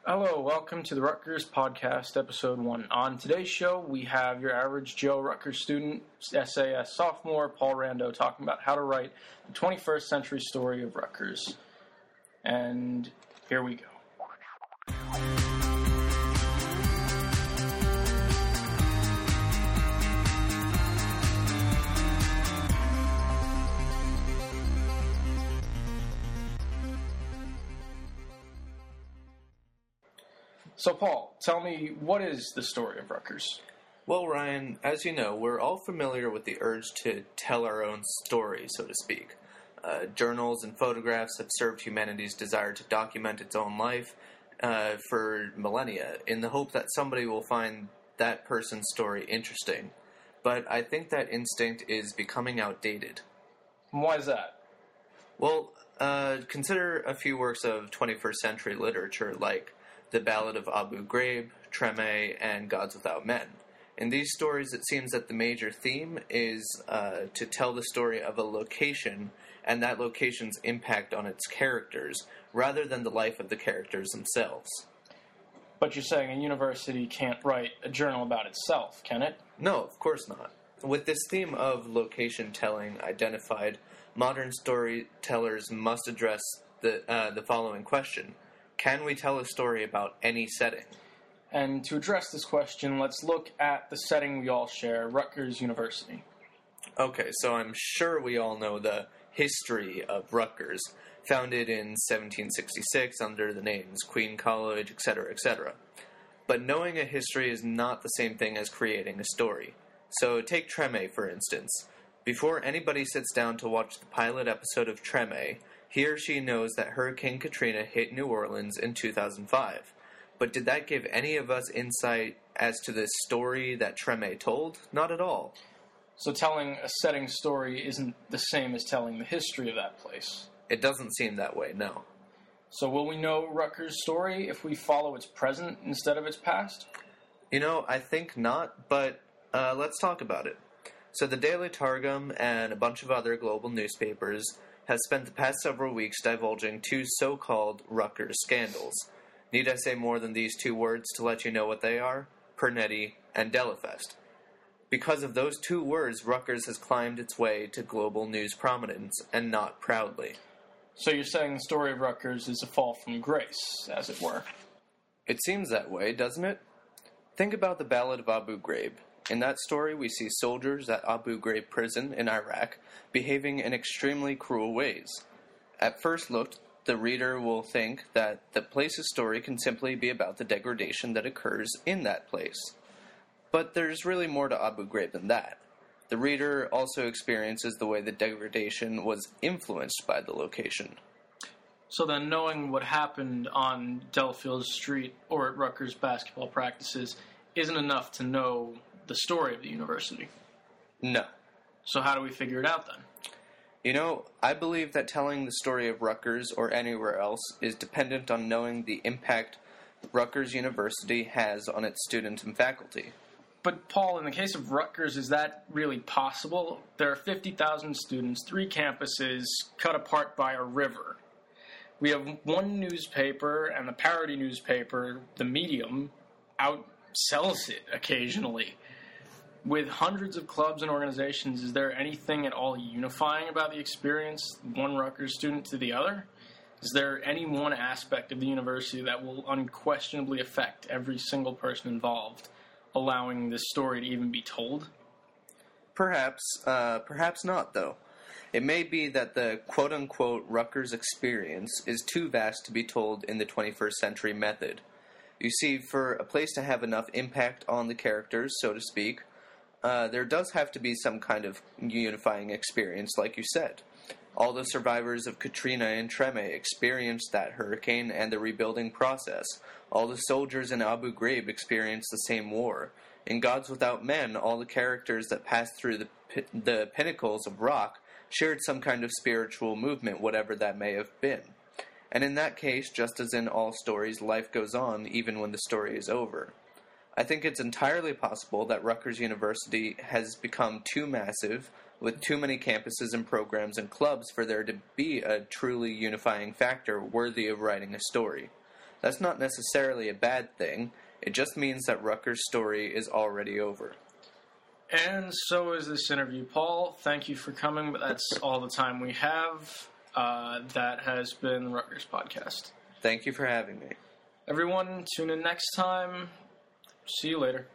Hello, welcome to the Rutgers Podcast, Episode 1. On today's show, we have your average Joe Rutgers student, SAS sophomore, Paul Rando, talking about how to write the 21st century story of Rutgers. And here we go. So, Paul, tell me, what is the story of Rutgers? Well, Ryan, as you know, we're all familiar with the urge to tell our own story, so to speak. Journals and photographs have served humanity's desire to document its own life for millennia, in the hope that somebody will find that person's story interesting. But I think that instinct is becoming outdated. Why is that? Well, consider a few works of 21st century literature like The Ballad of Abu Ghraib, Treme, and Gods Without Men. In these stories, it seems that the major theme is to tell the story of a location and that location's impact on its characters, rather than the life of the characters themselves. But you're saying a university can't write a journal about itself, can it? No, of course not. With this theme of location telling identified, modern storytellers must address the following question. Can we tell a story about any setting? And to address this question, let's look at the setting we all share, Rutgers University. Okay, so I'm sure we all know the history of Rutgers, founded in 1766 under the names Queen College, etc., etc. But knowing a history is not the same thing as creating a story. So take Treme, for instance. Before anybody sits down to watch the pilot episode of Treme, he or she knows that Hurricane Katrina hit New Orleans in 2005. But did that give any of us insight as to the story that Treme told? Not at all. So telling a setting story isn't the same as telling the history of that place. It doesn't seem that way, no. So will we know Rutgers' story if we follow its present instead of its past? You know, I think not, but let's talk about it. So the Daily Targum and a bunch of other global newspapers has spent the past several weeks divulging two so-called Rutgers scandals. Need I say more than these two words to let you know what they are? Pernetti and Delafest. Because of those two words, Rutgers has climbed its way to global news prominence, and not proudly. So you're saying the story of Rutgers is a fall from grace, as it were? It seems that way, doesn't it? Think about the Ballad of Abu Ghraib. In that story, we see soldiers at Abu Ghraib prison in Iraq behaving in extremely cruel ways. At first look, the reader will think that the place's story can simply be about the degradation that occurs in that place. But there's really more to Abu Ghraib than that. The reader also experiences the way the degradation was influenced by the location. So then knowing what happened on Delafield Street or at Rutgers basketball practices isn't enough to know the story of the university? No. So how do we figure it out then? You know, I believe that telling the story of Rutgers or anywhere else is dependent on knowing the impact Rutgers University has on its students and faculty. But, Paul, in the case of Rutgers, is that really possible? There are 50,000 students, 3 campuses, cut apart by a river. We have one newspaper, and the parody newspaper, The Medium, outsells it occasionally. With hundreds of clubs and organizations, is there anything at all unifying about the experience, one Rutgers student to the other? Is there any one aspect of the university that will unquestionably affect every single person involved, allowing this story to even be told? Perhaps not, though. It may be that the quote-unquote Rutgers experience is too vast to be told in the 21st century method. You see, for a place to have enough impact on the characters, so to speak, there does have to be some kind of unifying experience, like you said. All the survivors of Katrina and Treme experienced that hurricane and the rebuilding process. All the soldiers in Abu Ghraib experienced the same war. In Gods Without Men, all the characters that passed through the pinnacles of rock shared some kind of spiritual movement, whatever that may have been. And in that case, just as in all stories, life goes on even when the story is over. I think it's entirely possible that Rutgers University has become too massive, with too many campuses and programs and clubs for there to be a truly unifying factor worthy of writing a story. That's not necessarily a bad thing. It just means that Rutgers' story is already over. And so is this interview. Paul, thank you for coming, but that's all the time we have. That has been the Rutgers Podcast. Thank you for having me. Everyone, tune in next time. See you later.